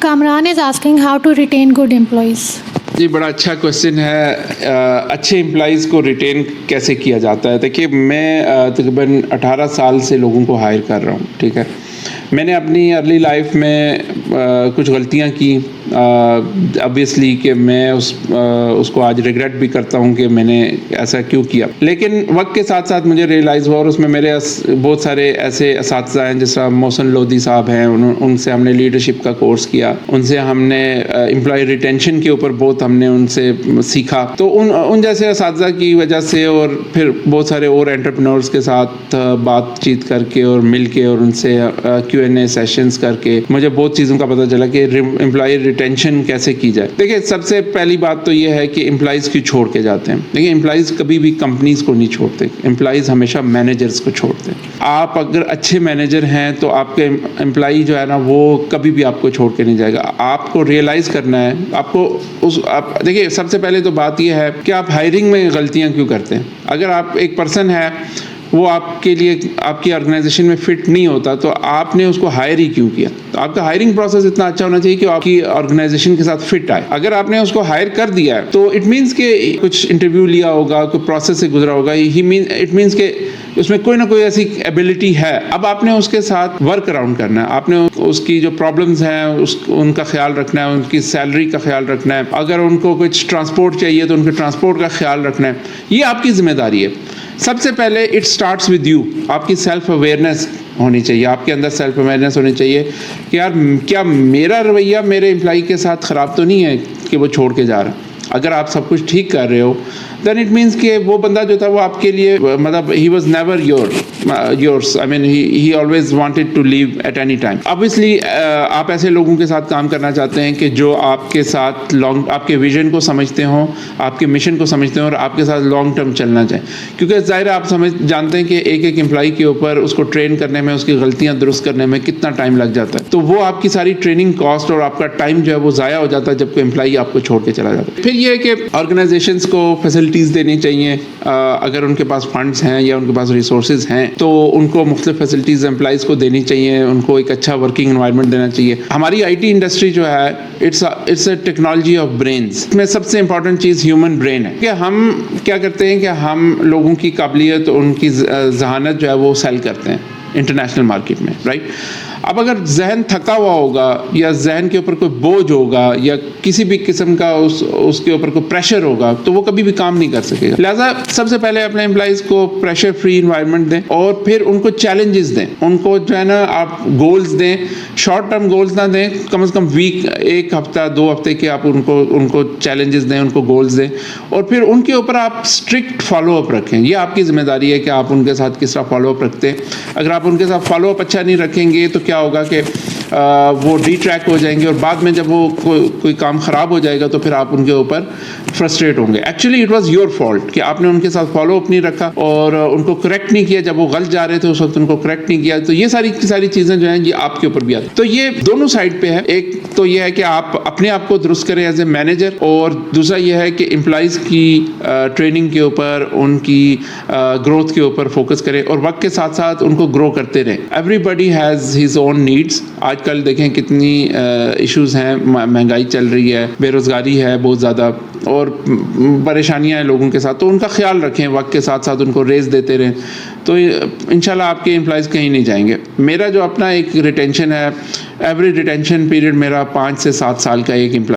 Kamran is asking how to retain good employees. जी बड़ा अच्छा question है। अच्छे एम्प्लॉइज़ को रिटेन कैसे किया जाता है। देखिए मैं तकरीबन 18 साल से लोगों को हायर कर रहा हूँ, ठीक है। मैंने अपनी अर्ली लाइफ में कुछ गलतियाँ की, ऑब्वियसली कि मैं उसको आज रिग्रेट भी करता हूँ कि मैंने ऐसा क्यों किया। लेकिन वक्त के साथ साथ मुझे रियलाइज़ हुआ और उसमें मेरे बहुत सारे ऐसे असातिज़ा हैं, जैसा मोहसिन लोधी साहब हैं, उनसे हमने लीडरशिप का कोर्स किया, उनसे हमने एम्प्लॉय रिटेंशन के ऊपर बहुत हमने उनसे सीखा। तो उन जैसे असातिज़ा की वजह से और फिर बहुत सारे और एंटरप्रेन्योर्स के साथ बातचीत करके और मिल के और उनसे Q&A सेशंस करके मुझे बहुत चीज़ों का पता चला कि एम्प्लॉय रिटेंशन कैसे की जाए। देखिए सबसे पहली बात तो ये है कि एम्प्लॉइज़ क्यों छोड़ के जाते हैं। देखिए एम्प्लॉइज़ कभी भी कंपनीज़ को नहीं छोड़ते, एम्प्लॉइज़ हमेशा मैनेजर्स को छोड़ते हैं। आप अगर अच्छे मैनेजर हैं तो आपके एम्प्लॉय जो है ना वो कभी भी आपको छोड़ के नहीं जाएगा। आपको रियलाइज़ करना है, आप देखिए सबसे पहले तो बात यह है कि आप हायरिंग में गलतियाँ क्यों करते हैं। अगर आप एक पर्सन है वो आपके लिए आपकी ऑर्गेनाइजेशन में फिट नहीं होता तो आपने उसको हायर ही क्यों किया। तो आपका हायरिंग प्रोसेस इतना अच्छा होना चाहिए कि आपकी ऑर्गेनाइजेशन के साथ फिट आए। अगर आपने उसको हायर कर दिया है तो इट मीन्स के कुछ इंटरव्यू लिया होगा, कोई प्रोसेस से गुजरा होगा, इट मीन्स के उसमें कोई ना कोई ऐसी एबिलिटी है। अब आपने उसके साथ वर्क अराउंड करना है, आपने उसकी जो प्रॉब्लम्स हैं उनका ख्याल रखना है, उनकी सैलरी का ख्याल रखना है, अगर उनको कुछ ट्रांसपोर्ट चाहिए तो उनके ट्रांसपोर्ट का ख्याल रखना है। ये आपकी जिम्मेदारी है। सबसे पहले इट स्टार्ट्स विद यू। आपकी सेल्फ अवेयरनेस होनी चाहिए, आपके अंदर सेल्फ अवेयरनेस होनी चाहिए कि यार क्या मेरा रवैया मेरे एम्प्लॉय के साथ ख़राब तो नहीं है कि वो छोड़ के जा रहा है। अगर आप सब कुछ ठीक कर रहे हो देन इट मीन्स कि वो बंदा जो था वो आपके लिए मतलब he was never yours, I mean he always wanted to leave at any time. Obviously आप ऐसे लोगों के साथ काम करना चाहते हैं कि जो आपके साथ आपके विजन को समझते हों, आपके मिशन को समझते हों और आपके साथ लॉन्ग टर्म चलना चाहें। क्योंकि ज़ाहिर है आप जानते हैं कि एक एम्प्लॉय के ऊपर उसको ट्रेन करने में, उसकी गलतियाँ दुरुस्त करने में कितना टाइम लग जाता है। तो वो आपकी सारी ट्रेनिंग कॉस्ट और आपका टाइम जो है वो ज़ाया हो जाता है जब कोई एम्प्लॉय आपको छोड़ के चला जाता है। फिर ये है कि ऑर्गेनाइजेशंस को फैसिलिटीज़ देनी चाहिए। अगर उनके पास फंड्स हैं या उनके पास रिसोर्सेज हैं तो उनको मुख्तलिफ फैसिलिटीज़ एम्प्लॉइज़ को देनी चाहिए, उनको एक अच्छा वर्किंग एनवायरनमेंट देना चाहिए। हमारी IT इंडस्ट्री जो है it's a technology of brains. इसमें सबसे इंपॉर्टेंट चीज़ ह्यूमन ब्रेन है कि हम क्या करते हैं कि हम लोगों की काबिलियत, उनकी जहानत जो है वो सेल करते हैं इंटरनेशनल मार्केट में, राइट। अब अगर जहन थका हुआ होगा या जहन के ऊपर कोई बोझ होगा या किसी भी किस्म का उसके ऊपर कोई प्रेशर होगा तो वो कभी भी काम नहीं कर सकेगा। लिहाजा सबसे पहले अपने एम्प्लॉइज़ को प्रेशर फ्री इन्वायरमेंट दें और फिर उनको चैलेंजेस दें। उनको जो है ना आप गोल्स दें, शॉर्ट टर्म गोल्स ना दें, कम से कम वीक, एक हफ्ता 2 हफ्ते के आप उनको चैलेंजेस दें, उनको गोल्स दें और फिर उनके ऊपर आप स्ट्रिक्ट फॉलोअप रखें। ये आपकी जिम्मेदारी है कि आप उनके साथ किस तरह फॉलोअप रखते हैं। अगर आप उनके साथ फॉलोअप अच्छा नहीं रखेंगे तो क्या होगा कि वो डिट्रैक्ट हो जाएंगे और बाद में जब वो कोई काम ख़राब हो जाएगा तो फिर आप उनके ऊपर फ्रस्ट्रेट होंगे। Actually it was your fault कि आपने उनके साथ फॉलोअप नहीं रखा और उनको करेक्ट नहीं किया। जब वो गलत जा रहे थे उस वक्त उनको करेक्ट नहीं किया। तो ये सारी चीज़ें जो हैं ये आपके ऊपर भी आती। तो ये दोनों साइड पे है। एक तो ये है कि आप अपने आप को दुरुस्त करें एज ए मैनेजर और दूसरा ये है कि एम्प्लॉइज़ की ट्रेनिंग के ऊपर, उनकी ग्रोथ के ऊपर फोकस करें और वक्त के साथ साथ उनको ग्रो करते रहें। Everybody has his own needs. आजकल देखें कितनी इश्यूज़ हैं, महंगाई चल रही है, बेरोज़गारी है बहुत ज़्यादा और परेशानियां हैं लोगों के साथ। तो उनका ख्याल रखें, वक्त के साथ साथ उनको रेज़ देते रहें तो इंशाल्लाह आपके एम्प्लॉइज़ कहीं नहीं जाएंगे। मेरा जो अपना एक रिटेंशन है, एवरेज रिटेंशन पीरियड मेरा 5 से 7 साल का एक एम्प्लॉय